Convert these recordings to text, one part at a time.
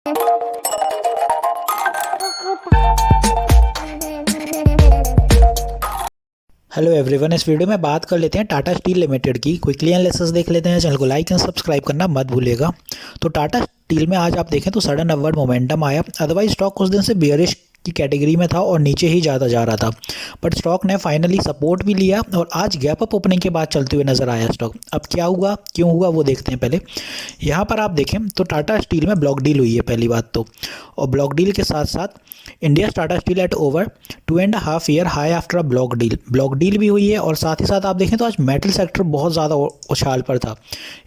Hello everyone, इस video में बात कर लेते हैं टाटा स्टील लिमिटेड की। क्विकली एनालिसिस देख लेते हैं। चैनल को लाइक एंड सब्सक्राइब करना मत भूलिएगा। तो टाटा स्टील में आज आप देखें तो सडन अपवर्ड मोमेंटम आया। अदरवाइज स्टॉक कुछ दिन से बियरिश की कैटेगरी में था और नीचे ही ज़्यादा जा रहा था, बट स्टॉक ने फाइनली सपोर्ट भी लिया और आज गैप अप ओपनिंग के बाद चलते हुए नजर आया स्टॉक। अब क्या हुआ, क्यों हुआ, वो देखते हैं। पहले यहाँ पर आप देखें तो टाटा स्टील में ब्लॉक डील हुई है पहली बात तो, और ब्लॉक डील के साथ साथ India Tata steel at over 2.5 year high after a block deal भी हुई है। और साथ ही साथ आप देखें तो आज मेटल सेक्टर बहुत ज़्यादा उछाल पर था।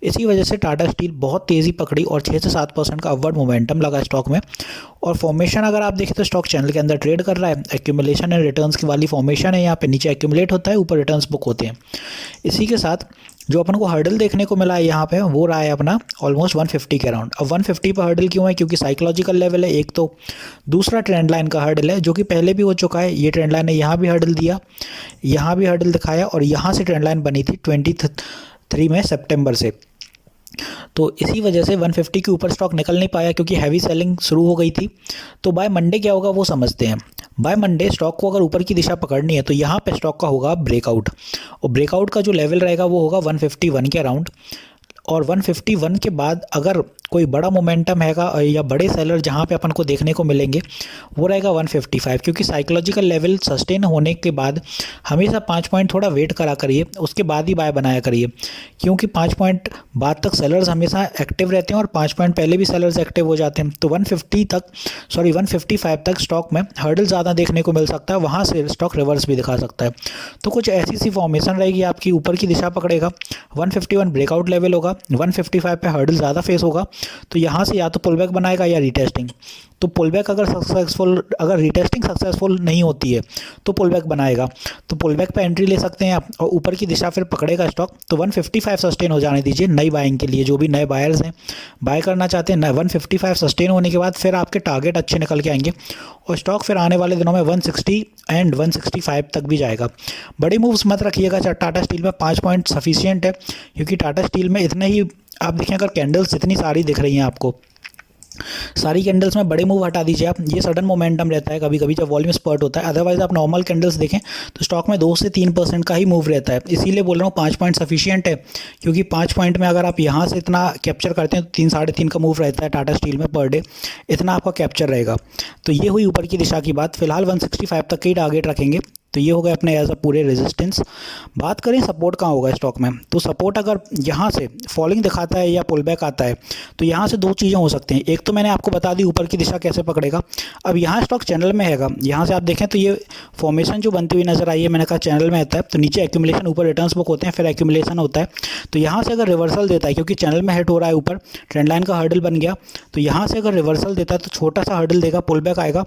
इसी वजह से टाटा स्टील बहुत तेज़ी पकड़ी और 6 से 7% का अपवर्ड मोमेंटम लगा स्टॉक में। और फॉर्मेशन अगर आप देखें तो स्टॉक चैनल के अंदर ट्रेड कर रहा है। एक्यूमुलेशन एंड रिटर्न्स की वाली फॉर्मेशन है। यहाँ पे नीचे एक्यूमुलेट होता है, ऊपर रिटर्न्स बुक होते हैं। इसी के साथ जो अपन को हर्डल देखने को मिला है यहाँ पे, वो रहा है अपना ऑलमोस्ट 150 के अराउंड। अब 150 पर हर्डल क्यों है, क्योंकि साइकोलॉजिकल लेवल है एक तो, दूसरा ट्रेंड लाइन का हर्डल है जो कि पहले भी हो चुका है। ये ट्रेंड लाइन है, यहाँ भी हर्डल दिया, यहाँ भी हर्डल दिखाया और यहाँ से ट्रेंड लाइन बनी थी 23 में सितंबर से। तो इसी वजह से 150 के ऊपर स्टॉक निकल नहीं पाया क्योंकि हैवी सेलिंग शुरू हो गई थी। तो बाय मंडे क्या होगा वो समझते हैं। बाय मंडे स्टॉक को अगर ऊपर की दिशा पकड़नी है तो यहाँ पे स्टॉक का होगा ब्रेकआउट, और ब्रेकआउट का जो लेवल रहेगा वो होगा 151 के अराउंड। और 151 के बाद अगर कोई बड़ा मोमेंटम हैगा या बड़े सेलर जहाँ पे अपन को देखने को मिलेंगे वो रहेगा 155, क्योंकि साइकोलॉजिकल लेवल सस्टेन होने के बाद हमेशा 5 पॉइंट थोड़ा वेट करा करिए, उसके बाद ही बाय बनाया करिए, क्योंकि 5 पॉइंट बाद तक सेलर्स हमेशा एक्टिव रहते हैं और 5 पॉइंट पहले भी सेलर्स एक्टिव हो जाते हैं। तो 155 तक स्टॉक में हर्डल ज़्यादा देखने को मिल सकता है, वहाँ से स्टॉक रिवर्स भी दिखा सकता है। तो कुछ ऐसी सी फॉर्मेशन रहेगी आपकी, ऊपर की दिशा पकड़ेगा, 151 ब्रेकआउट लेवल होगा, 155 पे हर्डल ज़्यादा फेस होगा। तो यहाँ से या तो पुलबैक बनाएगा या रिटेस्टिंग। तो पुलबैक अगर रिटेस्टिंग सक्सेसफुल नहीं होती है तो पुलबैक बनाएगा, तो पुलबैक पे एंट्री ले सकते हैं आप, और ऊपर की दिशा फिर पकड़ेगा स्टॉक। तो 155 सस्टेन हो जाने दीजिए नई बाइंग के लिए, जो भी नए बायर्स हैं बाय करना चाहते हैं। 155 सस्टेन होने के बाद फिर आपके टारगेट अच्छे निकल के आएंगे और स्टॉक फिर आने वाले दिनों में 160 एंड 165 तक भी जाएगा। बड़ी मूव्स मत रखिएगा। टाटा स्टील में 5 पॉइंट सफिशियंट है, क्योंकि टाटा स्टील में इतने ही आप देखें, अगर कैंडल्स इतनी सारी दिख रही हैं आपको, सारी कैंडल्स में बड़े मूव हटा दीजिए आप। ये सडन मोमेंटम रहता है कभी कभी जब वॉल्यूम स्पर्ट होता है। अदरवाइज आप नॉर्मल कैंडल्स देखें तो स्टॉक में 2 से 3% का ही मूव रहता है। इसीलिए बोल रहा हूँ 5 पॉइंट सफिशियंट है, क्योंकि 5 पॉइंट में अगर आप यहाँ से इतना कैप्चर करते हैं तो 3 साढ़े 3 का मूव रहता है टाटा स्टील में पर डे, इतना आपका कैप्चर रहेगा। तो ये हुई ऊपर की दिशा की बात। फिलहाल 165 तक के टारगेट रखेंगे। तो ये हो गए अपने एज अ पूरे रेजिस्टेंस। बात करें सपोर्ट कहाँ होगा स्टॉक में, तो सपोर्ट अगर यहाँ से फॉलिंग दिखाता है या पुल बैक आता है तो यहाँ से 2 चीज़ें हो सकती हैं। एक तो मैंने आपको बता दी ऊपर की दिशा कैसे पकड़ेगा। अब यहाँ स्टॉक चैनल में हैगा, यहाँ से आप देखें तो ये फॉर्मेशन जो बनती हुई नजर आई है, मैंने कहा चैनल में आता है। तो नीचे एक्यूमुलेशन, ऊपर रिटर्न्स बुक होते हैं, फिर एक्यूमुलेशन होता है। तो यहाँ से अगर रिवर्सल देता है, क्योंकि चैनल में हिट हो रहा है, ऊपर ट्रेंड लाइन का हर्डल बन गया, तो यहाँ से अगर रिवर्सल देता है तो छोटा सा हर्डल देगा, पुल बैक आएगा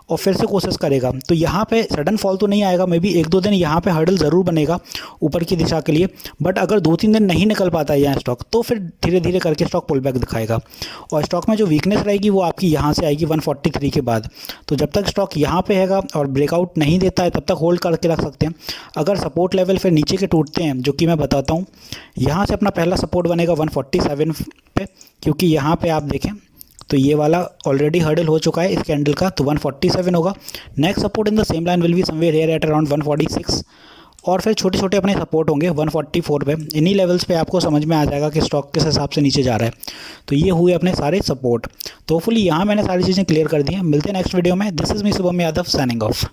और फिर से कोशिश करेगा। तो यहाँ पे सडन फॉल तो नहीं आएगा, मे बी 1-2 दिन यहाँ पे हर्डल ज़रूर बनेगा ऊपर की दिशा के लिए। बट अगर 2-3 दिन नहीं निकल पाता है यहाँ स्टॉक, तो फिर धीरे धीरे करके स्टॉक पुल बैक दिखाएगा। और स्टॉक में जो वीकनेस रहेगी वो आपकी यहाँ से आएगी 143 के बाद। तो जब तक स्टॉक यहाँ पे हैगा और ब्रेकआउट नहीं देता है तब तक होल्ड करके रख सकते हैं। अगर सपोर्ट लेवल फिर नीचे के टूटते हैं, जो कि मैं बताता हूँ, यहाँ से अपना पहला सपोर्ट बनेगा 147 पे, क्योंकि यहाँ पे आप देखें तो ये वाला ऑलरेडी हर्डल हो चुका है इस कैंडल का, तो 147 होगा। Next support in the same line will be somewhere here at around 146, और फिर छोटे छोटे अपने सपोर्ट होंगे 144 पे। इन्हीं लेवल्स पे आपको समझ में आ जाएगा कि स्टॉक किस हिसाब से नीचे जा रहा है। तो ये हुए अपने सारे सपोर्ट। तो होपफुली यहाँ मैंने सारी चीज़ें क्लियर कर दी हैं। मिलते हैं नेक्स्ट वीडियो में। This is me Shubham Yadav signing off.